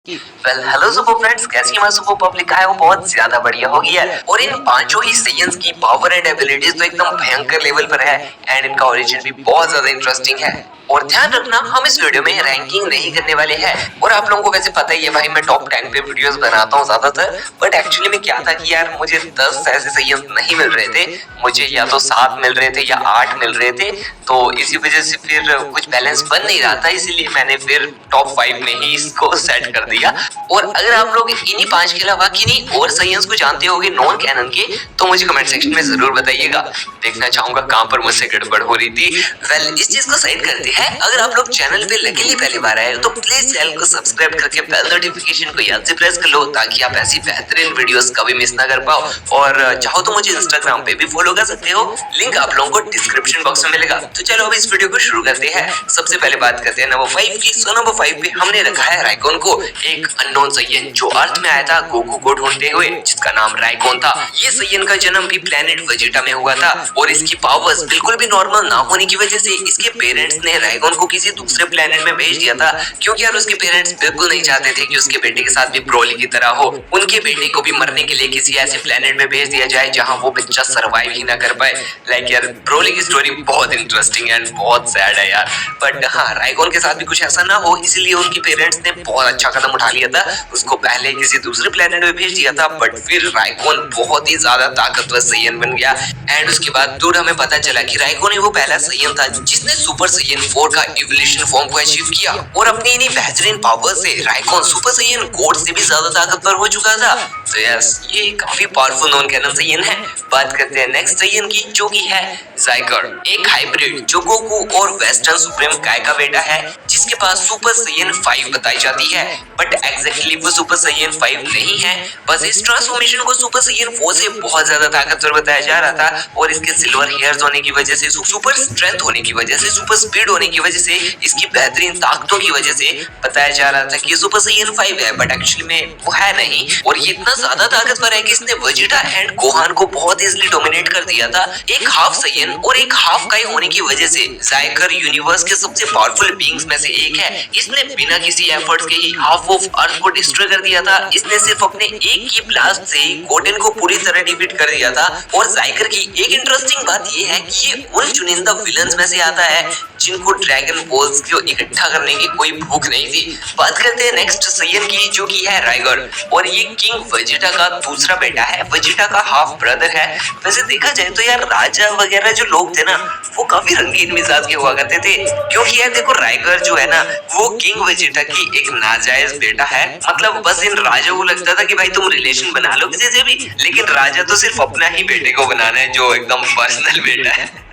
Hello super friends, कैसी हमारी super public है वो बहुत ज्यादा बढ़िया होगी यार। और इन पांचों ही सेयंस की पावर एंड एबिलिटीज तो एकदम भयंकर लेवल पर है एंड इनका ओरिजिन भी बहुत ज्यादा इंटरेस्टिंग है। और ध्यान रखना, हम इस वीडियो में रैंकिंग नहीं करने वाले हैं। और आप लोगों को वैसे पता ही है भाई, मैं टॉप 10 पे वीडियोस बनाता हूँ ज्यादातर, बट एक्चुअली में क्या था कि यार मुझे 10 ऐसे सेयंस नहीं मिल रहे थे, मुझे या तो 7 मिल रहे थे या 8 मिल रहे थे, तो इसी वजह से फिर कुछ बैलेंस बन नहीं रहा था, इसीलिए मैंने फिर टॉप 5 में ही इसको सेट कर दिया। और अगर आप लोग इन्हीं 5 के अलावा किन्हीं और सेयंस को जानते होगे नॉन कैनन के, तो मुझे कमेंट सेक्शन में जरूर बताइएगा। देखना चाहूंगा कहां पर मुझसे गड़बड़ हो रही थी। इस चीज को साइड करते हैं। अगर आप लोग चैनल पे लकीली पहली बार आए हो तो प्लीज चैनल को सब्सक्राइब करके बेल नोटिफिकेशन को याद से प्रेस कर लो, ताकि आप ऐसी बेहतरीन वीडियोस कभी मिस ना कर पाओ। और चाहो तो मुझे इंस्टाग्राम पे भी फॉलो कर सकते हो, लिंक आप लोगों को डिस्क्रिप्शन बॉक्स में मिलेगा। तो चलो अब इस वीडियो को शुरू करते हैं। सबसे पहले बात करते हैं नंबर 5 की। सो नंबर 5 पे हमने रखा है राइकोन को, एक अननोन सैयन जो अर्थ में आया था गोकू को ढूंढते हुए, जिसका नाम राइकोन था। ये सैयन का जन्म भी प्लेनेट वेजिटा में हुआ था और इसकी पावर्स बिल्कुल भी नॉर्मल ना होने की वजह से इसके पेरेंट्स ने राइकोन को किसी दूसरे प्लेनेट में भेज दिया था, क्योंकि यार उसके पेरेंट्स बिल्कुल नहीं चाहते थे कि उसके बेटे के साथ भी ब्रोली की तरह हो। उनके बेटे को भी मरने के लिए किसी ऐसे प्लेनेट में भेज दिया जाए जहां वो बच्चा सरवाइव ही ना कर पाए। लाइक यार ब्रोली की स्टोरी बहुत इंटरेस्टिंग एंड बहुत सैड है यार। बट हाँ, राइकोन के साथ भी कुछ ऐसा ना हो, इसलिए उनके पेरेंट्स ने बहुत अच्छा कदम उठा लिया था, उसको पहले किसी दूसरे प्लेनेट में भेज दिया था। बट फिर राइकोन बहुत ही ज्यादा ताकतवर सैयन बन गया एंड उसके बाद दूर हमें पता चला कि राइकोन ही वो पहला सैयन था जिसने सुपर सैयन 4 का इवोल्यूशन फॉर्म को अचीव किया। और अपनी इन्हीं बेहतरीन पावर से राइकोन सुपर सैयन गॉड से भी ज्यादा ताकतवर हो चुका था। तो यस, ये काफी पावरफुल नॉन कैनन सैयन है। बात करते हैं नेक्स्ट सैयन की, जो की है ज़ाइकर, एक हाइब्रिड जो गोकू और वेस्टर्न सुप्रीम काय का बेटा है, जिसके पास सुपर सैयन 5 बताई जाती है। बट एग्जैक्टली वो सुपर सैयन 5 नहीं है, बस इस ट्रांसफॉर्मेशन को सुपर सैयन 4 से बहुत ज्यादा ताकतवर बताया जा रहा था। और इसके सिल्वर हेयर्स होने की वजह से, सुपर स्ट्रेंथ होने की वजह से, सुपर स्पीड होने की वजह से, इसकी बेहतरीन ताकतों की वजह से बताया जा रहा था कि ये सुपर सैयन 5 है, बट एक्चुअली में वो है नहीं। और ये इतना ज्यादा ताकतवर है कि इसने वेजिटा एंड गोहान को बहुत इजीली डोमिनेट कर दिया था। एक हाफ सैयन और एक हाफ काई होने की वजह से ज़ाइकर यूनिवर्स के सबसे पावरफुल बीइंग्स में से एक है। इसने बिना किसी एफर्ट्स के ही हाफ ऑफ अर्थ को डिस्ट्रॉय कर दिया था। इसने सिर्फ अपने एक की ब्लास्ट से गोटेन को पूरी तरह डिफीट कर दिया था। और ज़ाइकर की एक इंटरेस्टिंग बात ये है कि ये उन चुनिंदा विलन्स में से आता है जिनको ड्रैगन बॉल्स को इकट्ठा करने की कोई भूख नहीं थी। बात करते हैं नेक्स्ट सैयन की, जो की है राइगर, और ये किंग वेजिटा का दूसरा बेटा है, वेजिटा का हाफ ब्रदर है। वैसे देखा जाए तो यार राजा वगैरह जो लोग थे ना, वो काफी रंगीन मिजाज के हुआ करते थे, क्योंकि यार देखो राइगर जो है ना, वो किंग वेजिटा की एक नाजायज बेटा है। मतलब बस इन राजा को लगता था कि भाई तुम रिलेशन बना लो किसी से भी, लेकिन राजा तो सिर्फ अपना ही बेटे को बनाना है, जो एकदम पर्सनल बेटा है।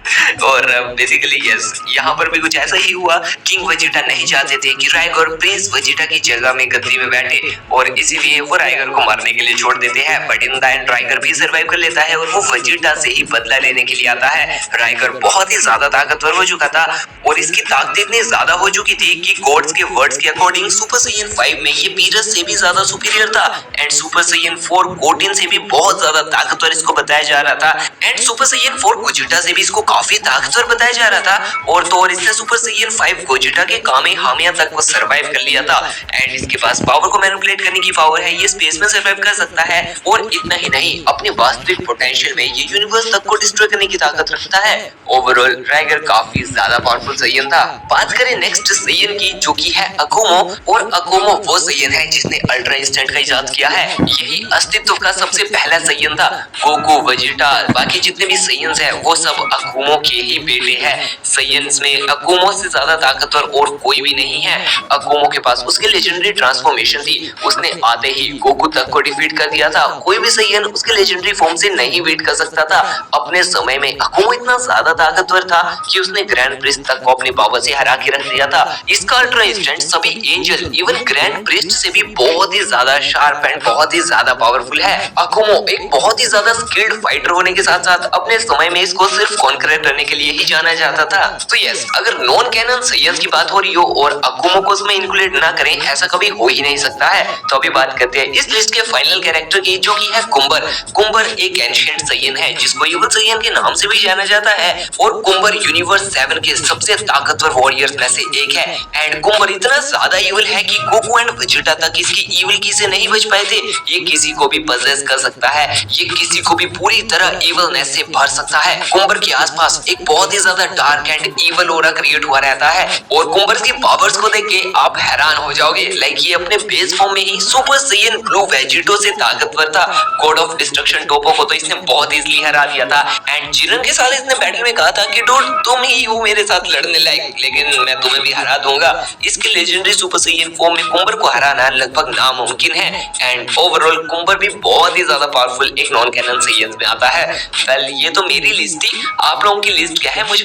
और बेसिकली यस, यहाँ पर भी कुछ ऐसा ही हुआ। किंग वेजिटा नहीं चाहते थे कि राइगर प्रिंस वेजिटा की जगह में गद्दी में बैठे, और इसीलिए वो राइगर को मारने के लिए छोड़ देते हैं। But in the end rigor भी सर्वाइव कर लेता है और वो वेजिटा से ही बदला लेने के लिए आता है। राइगर बहुत ही ज्यादा ताकतवर हो चुका था और इसकी ताकत इतनी ज्यादा हो चुकी थी कि गॉड्स के वर्ड्स के अकॉर्डिंग सुपर सैयन 5 में ये बीरस से भी ज्यादा सुपीरियर था एंड सुपर सैयन 4 गोटेन से भी बहुत ज्यादा ताकतवर इसको बताया जा रहा था एंड सुपर सैयन 4 गोजिटा से भी इसको काफी ताकतवर बताया जा रहा था। और तो और इसने सुपर सैयन 5 गोजिटा के कामेहामेहा तक वो सरवाइव कर लिया था एंड इसके पास पावर को मैनिपुलेट करने की पावर है, ये स्पेस में सरवाइव कर सकता है। और इतना ही नहीं, अपने वास्तविक पोटेंशियल में ये यूनिवर्स तक को डिस्ट्रॉय करने की ताकत रखता है। ओवरऑल राइगर काफी ज्यादा पावरफुल सैयन था। बात करें नेक्स्ट सैयन की, जो की है अकुमो, और अकुमो वो सैयन है जिसने अल्ट्रा इंस्टेंट का इजाद किया है। यही अस्तित्व का सबसे पहला सैयन था। गोकू, वेजिटा, बाकी जितने भी सैयन्स हैं वो सब अकुमो के ही बेटे हैं। सैयन्स में अकुमो से ज्यादा ताकतवर और कोई भी नहीं है। अकुमो के पास उसकी लेजेंडरी ट्रांसफॉर्मेशन थी, उसने आते ही गोकू तक को डिफीट कर दिया था। कोई भी सैयन उसके लेजेंडरी फॉर्म से नहीं बीट कर सकता था। अपने समय में अकुमो इतना ज्यादा ताकतवर था कि उसने ग्रैंड प्रिस्ट तक को अपनी पावर से हरा के रख दिया था। इसका अल्ट्रा इंस्टेंट सभी एंजल इवन ग्रैंड प्रिस्ट से भी बहुत ही ज्यादा शार्प एंड बहुत ही ज्यादा पावरफुल है। अकुमो एक बहुत ही ज्यादा स्किल्ड फाइटर होने के साथ साथ अपने समय में इसको सिर्फ कॉन्करेट करने के लिए ही जाना जाता था। तो यस, अगर नॉन कैनन सैयन्स की बात हो रही हो और अकुमो को उसमें इंक्लूड ना करें, ऐसा कभी हो ही नहीं सकता है। तो अभी बात करते हैं इस लिस्ट के फाइनल कैरेक्टर की, जो की है कुंबर। कुंबर एक एंशिएंट सैयन है जिसको युगल सैयन के नाम से भी जाना जाता है और कुंबर यूनिवर्स 7 के सबसे ताकतवर वॉरियर्स में से एक है एंड कुंबर इतना ज्यादा यूल है कि गोकू एंड वेजिटा तक इसकी इविल की से नहीं बच पाए थे। ये किसी को भी पजेस कर सकता है, ये किसी को भी पूरी तरह इविलनेस से भर सकता है। कुम्बर के आसपास एक बहुत ही ज्यादा dark and evil aura create हुआ रहता है और कुम्बर की पावर्स को देख के आप हैरान हो जाओगे। लाइक ये अपने बेस फॉर्म में ही सुपर सैयन ब्लू वेजिटो से ताकतवर था। गॉड ऑफ डिस्ट्रक्शन टोपो को तो इसने बहुत इजीली हरा दिया था एंड जिरन के साथ इसने बैटल में कहा था कि डूड तुम ही हो मेरे साथ लड़ने लायक, लेकिन मैं तुम्हें भी हरा दूंगा। इसके लेजेंडरी सुपर सैयन फॉर्म में कुम्बर को हराना लगभग नामुमकिन है एंड ओवरऑल कुम्बर भी बहुत ही ज्यादा पावरफुल एक नॉन कैनन सैयन में आता है। वेल ये तो मेरी लिस्ट थी, आप लोगों की लिस्ट क्या है मुझे